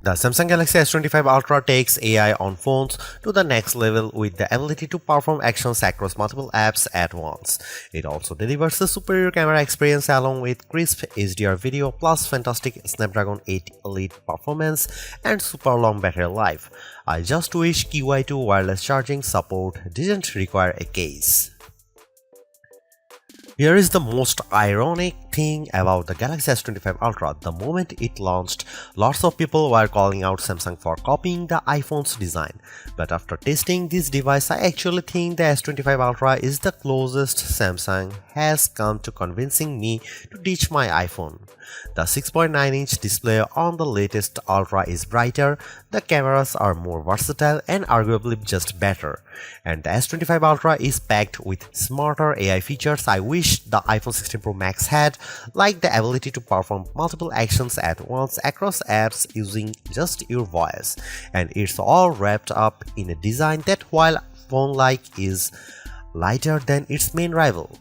The Samsung Galaxy S25 Ultra takes AI on phones to the next level with the ability to perform actions across multiple apps at once. It also delivers a superior camera experience along with crisp HDR video plus fantastic Snapdragon 8 Elite performance and super long battery life. I just wish QI2 wireless charging support didn't require a case. Here is the most ironic thing about the Galaxy S25 Ultra. The moment it launched, lots of people were calling out Samsung for copying the iPhone's design. But after testing this device, I actually think the S25 Ultra is the closest Samsung has come to convincing me to ditch my iPhone. The 6.9-inch display on the latest Ultra is brighter, the cameras are more versatile and arguably just better. And the S25 Ultra is packed with smarter AI features I wish the iPhone 16 Pro Max had, like the ability to perform multiple actions at once across apps using just your voice. And it's all wrapped up in a design that, while phone-like, is lighter than its main rival.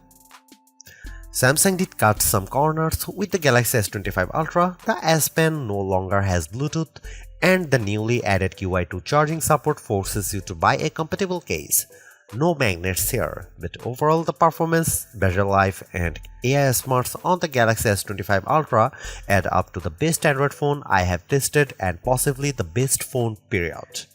Samsung did cut some corners with the Galaxy S25 Ultra. The S Pen no longer has Bluetooth, and the newly added QI2 charging support forces you to buy a compatible case. No magnets here, but overall the performance, battery life and AI smarts on the Galaxy S25 Ultra add up to the best Android phone I have tested and possibly the best phone period.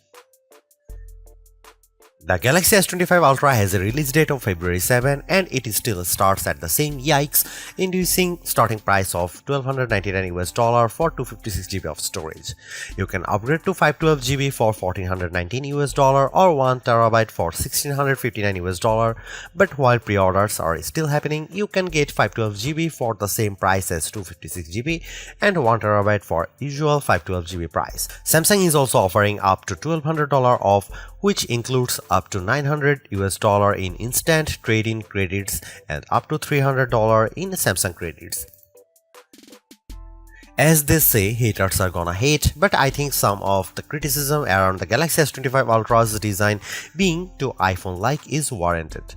The Galaxy S25 Ultra has a release date of February 7 and it still starts at the same inducing starting price of $1,299 for 256GB of storage. You can upgrade to 512GB for $1,419 or 1TB for $1,659, but while pre-orders are still happening, you can get 512GB for the same price as 256GB and 1TB for usual 512GB price. Samsung is also offering up to $1,200 off, which includes up to $900 in instant trade-in credits and up to $300 in Samsung credits. As they say, haters are gonna hate, but I think some of the criticism around the Galaxy S25 Ultra's design being too iPhone-like is warranted.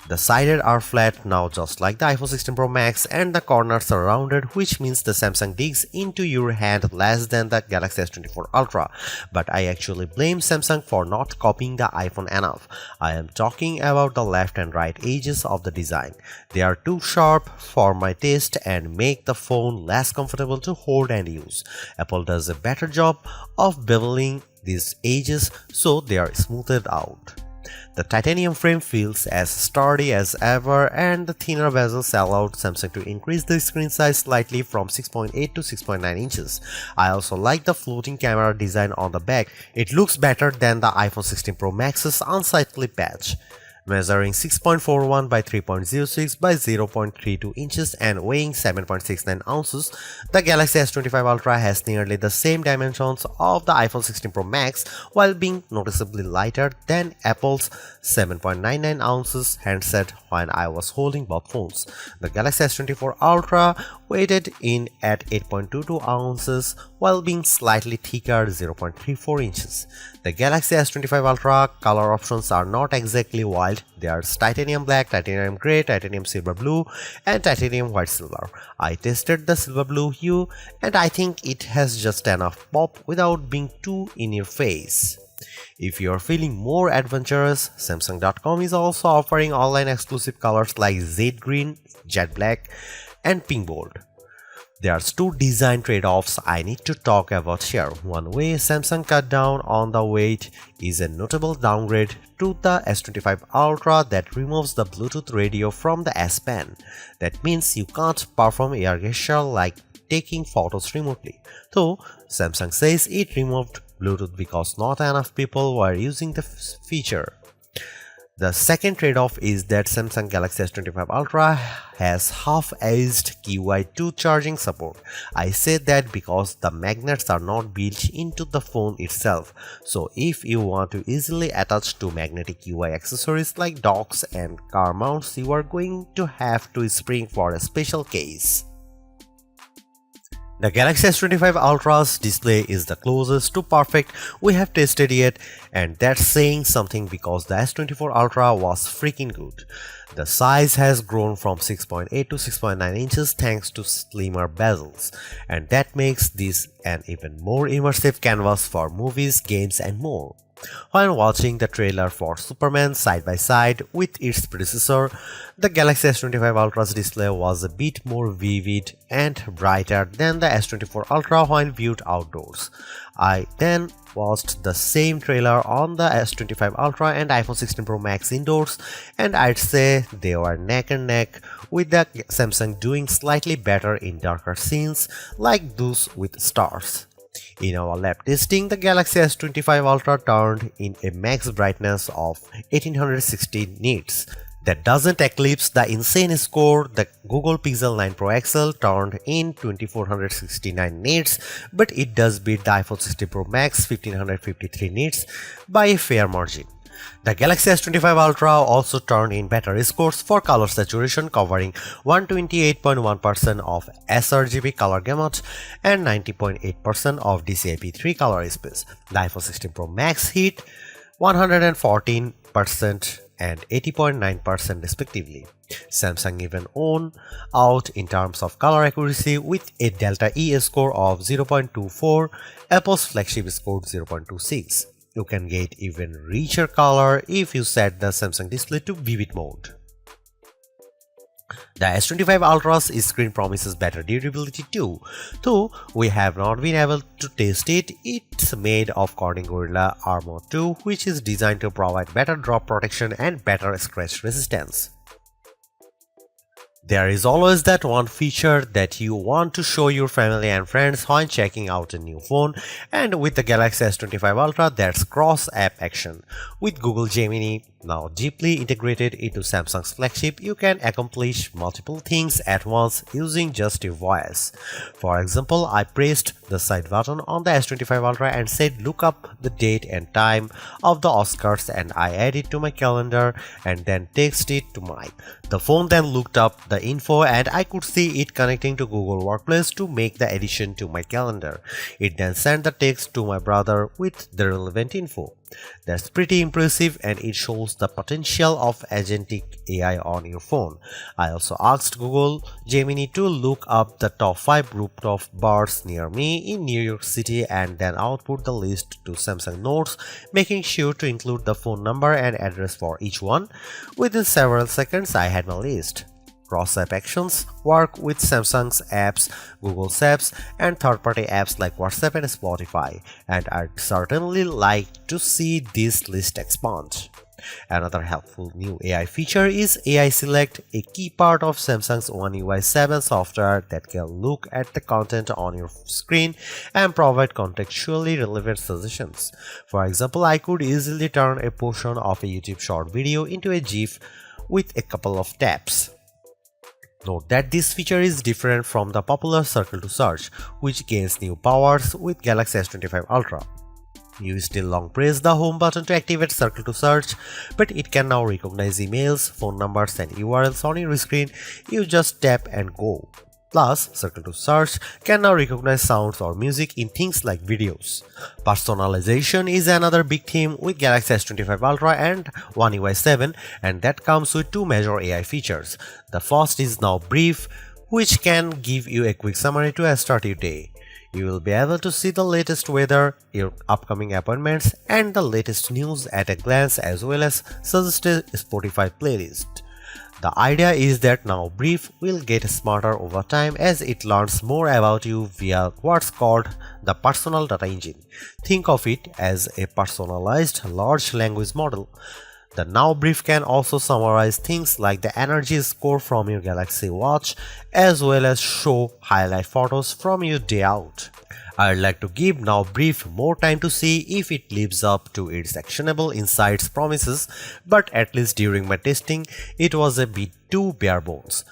The sides are flat now just like the iPhone 16 Pro Max and the corners are rounded, which means the Samsung digs into your hand less than the Galaxy S24 Ultra. But I actually blame Samsung for not copying the iPhone enough. I am talking about the left and right edges of the design. They are too sharp for my taste and make the phone less comfortable to hold and use. Apple does a better job of beveling these edges so they are smoothed out. The titanium frame feels as sturdy as ever and the thinner bezels allowed Samsung to increase the screen size slightly from 6.8 to 6.9 inches. I also like the floating camera design on the back. It looks better than the iPhone 16 Pro Max's unsightly patch. Measuring 6.41 by 3.06 by 0.32 inches and weighing 7.69 ounces, the Galaxy S25 Ultra has nearly the same dimensions of the iPhone 16 Pro Max while being noticeably lighter than Apple's 7.99 ounces handset when I was holding both phones. The Galaxy S24 Ultra weighted in at 8.22 ounces while being slightly thicker 0.34 inches. The Galaxy S25 Ultra color options are not exactly wild. They are titanium black, titanium grey, titanium silver blue and titanium white silver. I tested the silver blue hue and I think it has just enough pop without being too in your face. If you are feeling more adventurous, Samsung.com is also offering online exclusive colors like Jade Green, Jet Black and Pink Gold. There's two design trade-offs I need to talk about here. One way Samsung cut down on the weight is a notable downgrade to the S25 Ultra that removes the Bluetooth radio from the S Pen. That means you can't perform air gesture like taking photos remotely. Though Samsung says it removed Bluetooth because not enough people were using the feature. The second trade-off is that Samsung Galaxy S25 Ultra has half-aged QI2 charging support. I say that because the magnets are not built into the phone itself. So if you want to easily attach two magnetic UI accessories like docks and car mounts, you are going to have to spring for a special case. The Galaxy S25 Ultra's display is the closest to perfect we have tested yet, and that's saying something because the S24 Ultra was freaking good. The size has grown from 6.8 to 6.9 inches thanks to slimmer bezels, and that makes this an even more immersive canvas for movies, games, and more. When watching the trailer for Superman side by side with its predecessor, the Galaxy S25 Ultra's display was a bit more vivid and brighter than the S24 Ultra when viewed outdoors. I then watched the same trailer on the S25 Ultra and iPhone 16 Pro Max indoors, and I'd say they were neck and neck, with the Samsung doing slightly better in darker scenes like those with stars. In our lab testing, the Galaxy S25 Ultra turned in a max brightness of 1860 nits. That doesn't eclipse the insane score the Google Pixel 9 Pro XL turned in 2469 nits, but it does beat the iPhone 16 Pro Max 1553 nits by a fair margin. The Galaxy S25 Ultra also turned in better scores for color saturation, covering 128.1% of sRGB color gamut and 90.8% of DCI-P3 color space. The iPhone 16 Pro Max hit 114% and 80.9% respectively. Samsung even won out in terms of color accuracy with a Delta E score of 0.24, Apple's flagship scored 0.26. You can get even richer color if you set the Samsung display to vivid mode. The S25 Ultra's screen promises better durability too. Though we have not been able to test it, it's made of Corning Gorilla Armor 2, which is designed to provide better drop protection and better scratch resistance. There is always that one feature that you want to show your family and friends when checking out a new phone, and with the Galaxy S25 Ultra, that's cross-app action. With Google Gemini now deeply integrated into Samsung's flagship, you can accomplish multiple things at once using just your voice. For example, I pressed the side button on the S25 Ultra and said look up the date and time of the Oscars, and I added it to my calendar and then text it to Mike. The phone then looked up the info and I could see it connecting to Google Workplace to make the addition to my calendar. It then sent the text to my brother with the relevant info. That's pretty impressive, and it shows the potential of agentic AI on your phone. I also asked Google Gemini to look up the top 5 rooftop bars near me in New York City and then output the list to Samsung Notes, making sure to include the phone number and address for each one. Within several seconds, I had my list. Cross-app actions work with Samsung's apps, Google's apps, and third-party apps like WhatsApp and Spotify, and I'd certainly like to see this list expand. Another helpful new AI feature is AI Select, a key part of Samsung's One UI 7 software that can look at the content on your screen and provide contextually relevant suggestions. For example, I could easily turn a portion of a YouTube short video into a GIF with a couple of taps. Note that this feature is different from the popular Circle to Search, which gains new powers with Galaxy S25 Ultra. You still long press the home button to activate Circle to Search, but it can now recognize emails, phone numbers, and URLs on your screen. You just tap and go. Plus, Circle to Search can now recognize sounds or music in things like videos. Personalization is another big theme with Galaxy S25 Ultra and One UI 7, and that comes with two major AI features. The first is Now Brief, which can give you a quick summary to start your day. You will be able to see the latest weather, your upcoming appointments, and the latest news at a glance, as well as suggest a Spotify playlist. The idea is that Now Brief will get smarter over time as it learns more about you via what's called the personal data engine. Think of it as a personalized large language model. The Now Brief can also summarize things like the energy score from your Galaxy Watch, as well as show highlight photos from your day out. I'd like to give Now Brief more time to see if it lives up to its actionable insights promises, but at least during my testing, it was a bit too bare bones.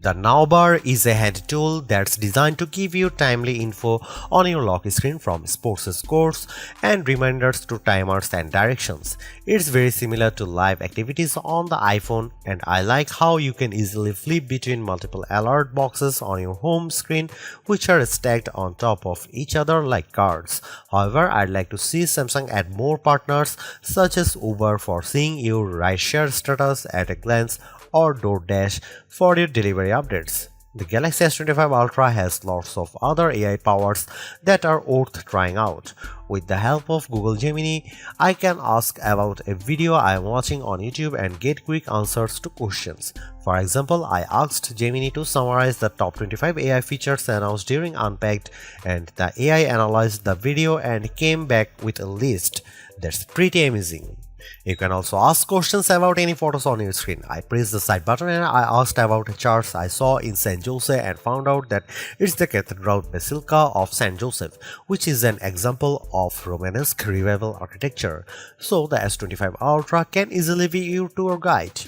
The Now bar is a hand tool that's designed to give you timely info on your lock screen from sports scores and reminders to timers and directions. It's very similar to live activities on the iPhone, and I like how you can easily flip between multiple alert boxes on your home screen which are stacked on top of each other like cards. However, I'd like to see Samsung add more partners such as Uber for seeing your rideshare status at a glance or DoorDash for your delivery updates. The Galaxy S25 Ultra has lots of other AI powers that are worth trying out. With the help of Google Gemini, I can ask about a video I am watching on YouTube and get quick answers to questions. For example, I asked Gemini to summarize the top 25 AI features announced during Unpacked, and the AI analyzed the video and came back with a list. That's pretty amazing. You can also ask questions about any photos on your screen. I pressed the side button and I asked about a church I saw in St. Joseph and found out that it's the Cathedral Basilica of St. Joseph, which is an example of Romanesque revival architecture. So the S25 Ultra can easily be your tour guide.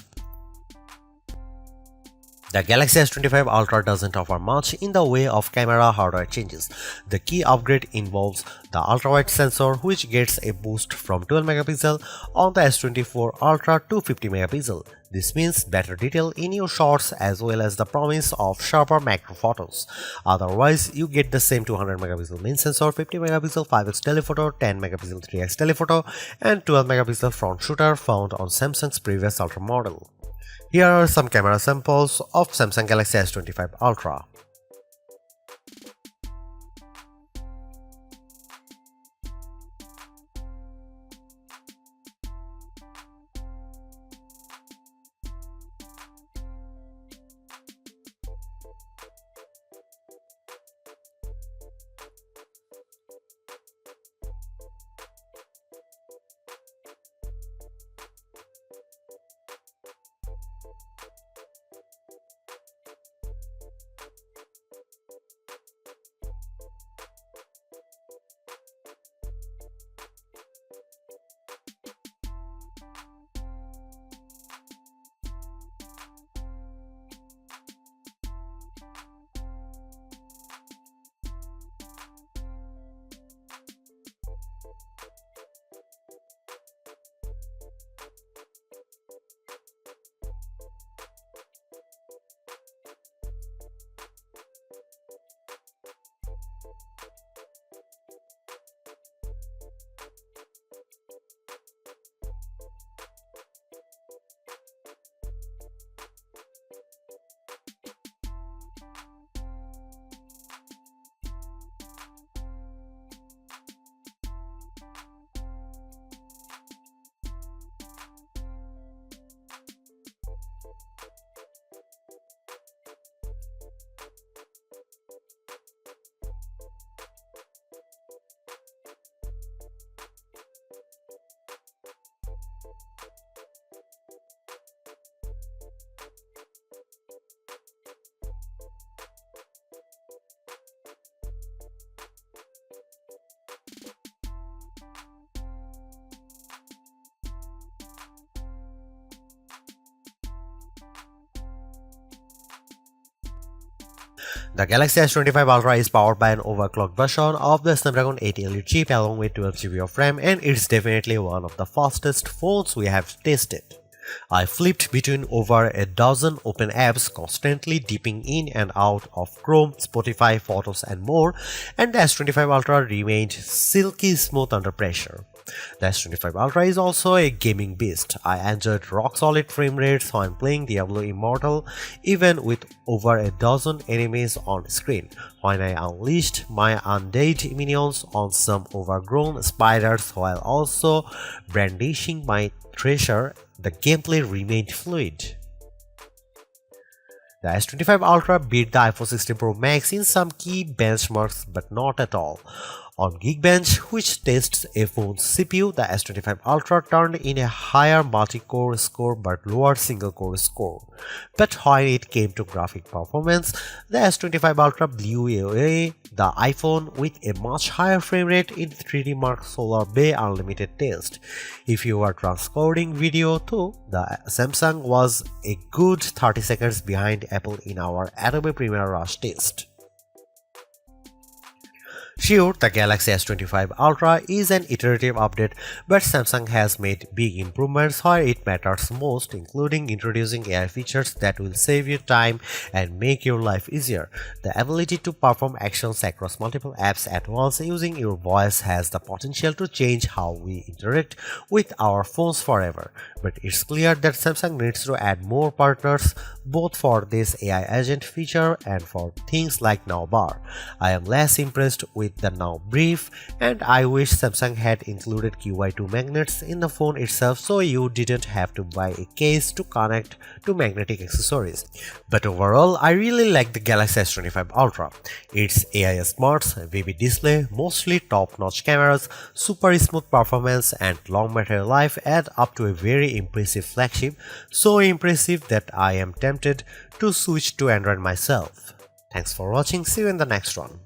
The Galaxy S25 Ultra doesn't offer much in the way of camera hardware changes. The key upgrade involves the ultra-wide sensor, which gets a boost from 12 megapixel on the S24 Ultra to 50 megapixel. This means better detail in your shots as well as the promise of sharper macro photos. Otherwise, you get the same 200 megapixel main sensor, 50 megapixel 5x telephoto, 10 megapixel 3x telephoto, and 12 megapixel front shooter found on Samsung's previous Ultra model. Here are some camera samples of Samsung Galaxy S25 Ultra. The Galaxy S25 Ultra is powered by an overclocked version of the Snapdragon 8 Elite chip along with 12GB of RAM, and it's definitely one of the fastest phones we have tested. I flipped between over a dozen open apps, constantly dipping in and out of Chrome, Spotify, Photos and more, and the S25 Ultra remained silky smooth under pressure. The S25 Ultra is also a gaming beast. I enjoyed rock-solid frame rates when playing Diablo Immortal, even with over a dozen enemies on screen. When I unleashed my undead minions on some overgrown spiders while also brandishing my treasure, the gameplay remained fluid. The S25 Ultra beat the iPhone 16 Pro Max in some key benchmarks, but not at all. On Geekbench, which tests a phone's CPU, the S25 Ultra turned in a higher multi-core score but lower single-core score. But when it came to graphic performance, the S25 Ultra blew away the iPhone with a much higher frame rate in 3D Mark Solar Bay Unlimited test. If you are transcoding video too, the Samsung was a good 30 seconds behind Apple in our Adobe Premiere Rush test. Sure, the Galaxy S25 Ultra is an iterative update, but Samsung has made big improvements where it matters most, including introducing AI features that will save you time and make your life easier. The ability to perform actions across multiple apps at once using your voice has the potential to change how we interact with our phones forever. But it's clear that Samsung needs to add more partners, both for this AI agent feature and for things like Now Bar. I am less impressed with the Now Brief, and I wish Samsung had included QI2 magnets in the phone itself so you didn't have to buy a case to connect to magnetic accessories. But overall, I really like the Galaxy S25 Ultra. Its AI smarts, vivid display, mostly top-notch cameras, super smooth performance, and long battery life add up to a very impressive flagship, so impressive that I am tempted to switch to Android myself. Thanks for watching, see you in the next one.